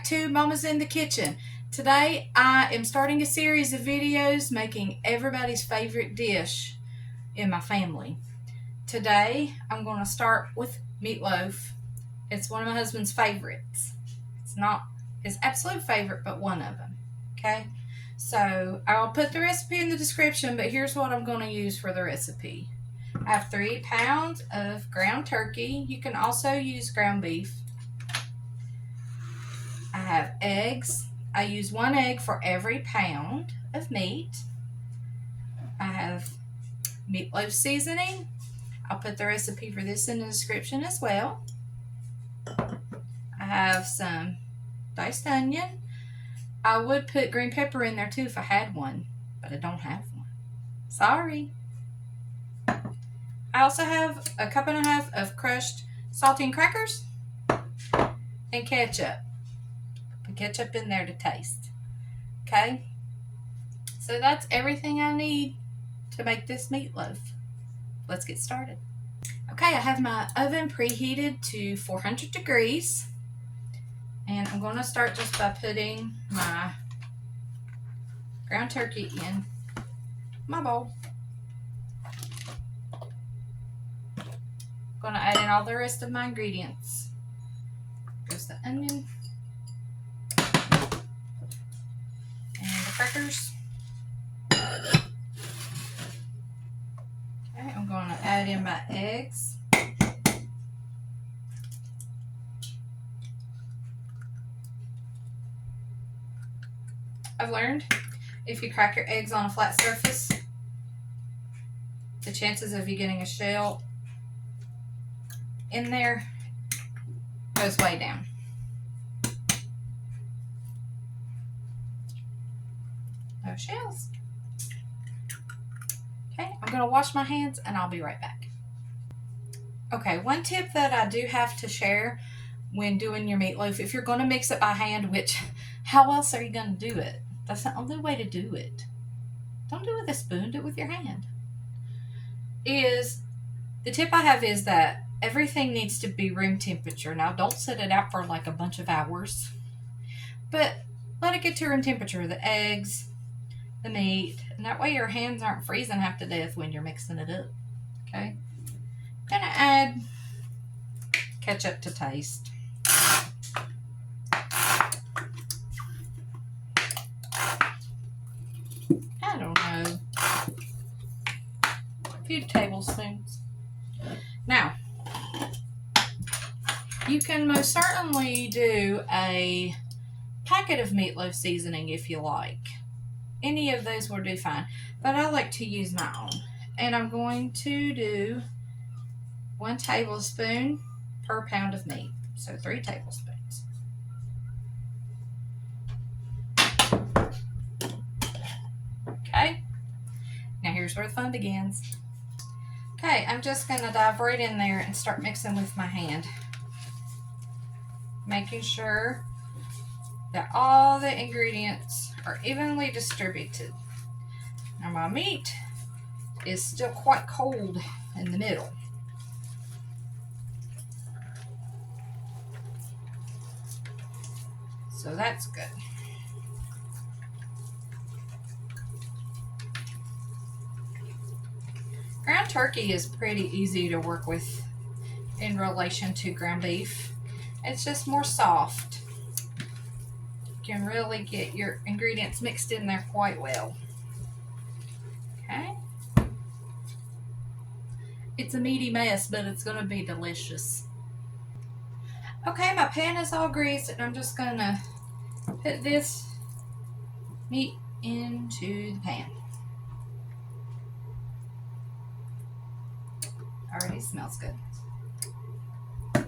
back to Mama's in the Kitchen. Today I am starting a series of videos making everybody's favorite dish in my family. Today I'm going to start with meatloaf. It's one of my husband's favorites. It's not his absolute favorite, but one of them. Okay, so I'll put the recipe in the description, but here's what I'm going to use for the recipe. I have 3 pounds of ground turkey. You can also use ground beef. I have eggs. I use 1 egg for every pound of meat. I have meatloaf seasoning. I'll put the recipe for this in the description as well. I have some diced onion. I would put green pepper in there too if I had one, but I don't have one. Sorry. I also have a 1.5 cups of crushed saltine crackers and ketchup. Put ketchup in there to taste. Okay? So that's everything I need to make this meatloaf. Let's get started. Okay, I have my oven preheated to 400 degrees. And I'm going to start just by putting my ground turkey in my bowl. I'm going to add in all the rest of my ingredients. There's the onion. And the crackers. Okay, I'm going to add in my eggs. I've learned if you crack your eggs on a flat surface, the chances of you getting a shell in there goes way down. No shells. Okay, I'm going to wash my hands and I'll be right back. Okay, one tip that I do have to share when doing your meatloaf, if you're going to mix it by hand, which how else are you going to do it? That's the only way to do it. Don't do it with a spoon, do it with your hand. The tip I have is that everything needs to be room temperature. Now, don't set it out for like a bunch of hours, but let it get to room temperature. The eggs, the meat, and that way your hands aren't freezing half to death when you're mixing it up. Okay, I'm gonna add ketchup to taste. I don't know, a few tablespoons. Now, you can most certainly do a packet of meatloaf seasoning if you like. Any of those will do fine, but I like to use my own. And I'm going to do 1 tablespoon per pound of meat, so 3 tablespoons. Okay, now here's where the fun begins. Okay, I'm just going to dive right in there and start mixing with my hand, making sure that all the ingredients are evenly distributed. Now my meat is still quite cold in the middle. So that's good. Ground turkey is pretty easy to work with in relation to ground beef. It's just more soft. You can really get your ingredients mixed in there quite well. Okay. It's a meaty mess, but it's going to be delicious. Okay, my pan is all greased, and I'm just going to put this meat into the pan. Already smells good. Okay.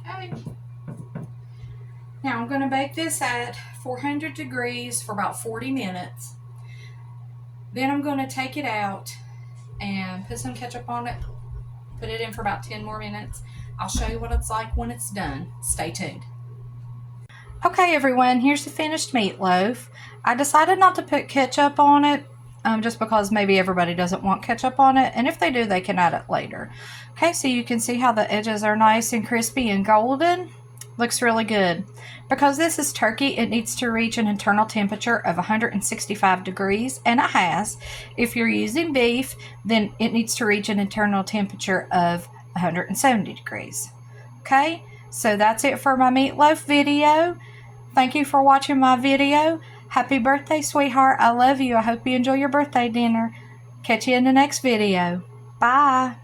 Okay. Now I'm going to bake this at 400 degrees for about 40 minutes. Then I'm going to take it out and put some ketchup on it, put it in for about 10 more minutes. I'll show you what it's like when it's done. Stay tuned. Okay, everyone, here's the finished meatloaf. I decided not to put ketchup on it just because maybe everybody doesn't want ketchup on it, and if they do, they can add it later. Okay, so you can see how the edges are nice and crispy and golden. Looks really good. Because this is turkey, it needs to reach an internal temperature of 165 degrees, and it has. If you're using beef, then it needs to reach an internal temperature of 170 degrees. Okay, so that's it for my meatloaf video. Thank you for watching my video. Happy birthday, sweetheart. I love you. I hope you enjoy your birthday dinner. Catch you in the next video. Bye.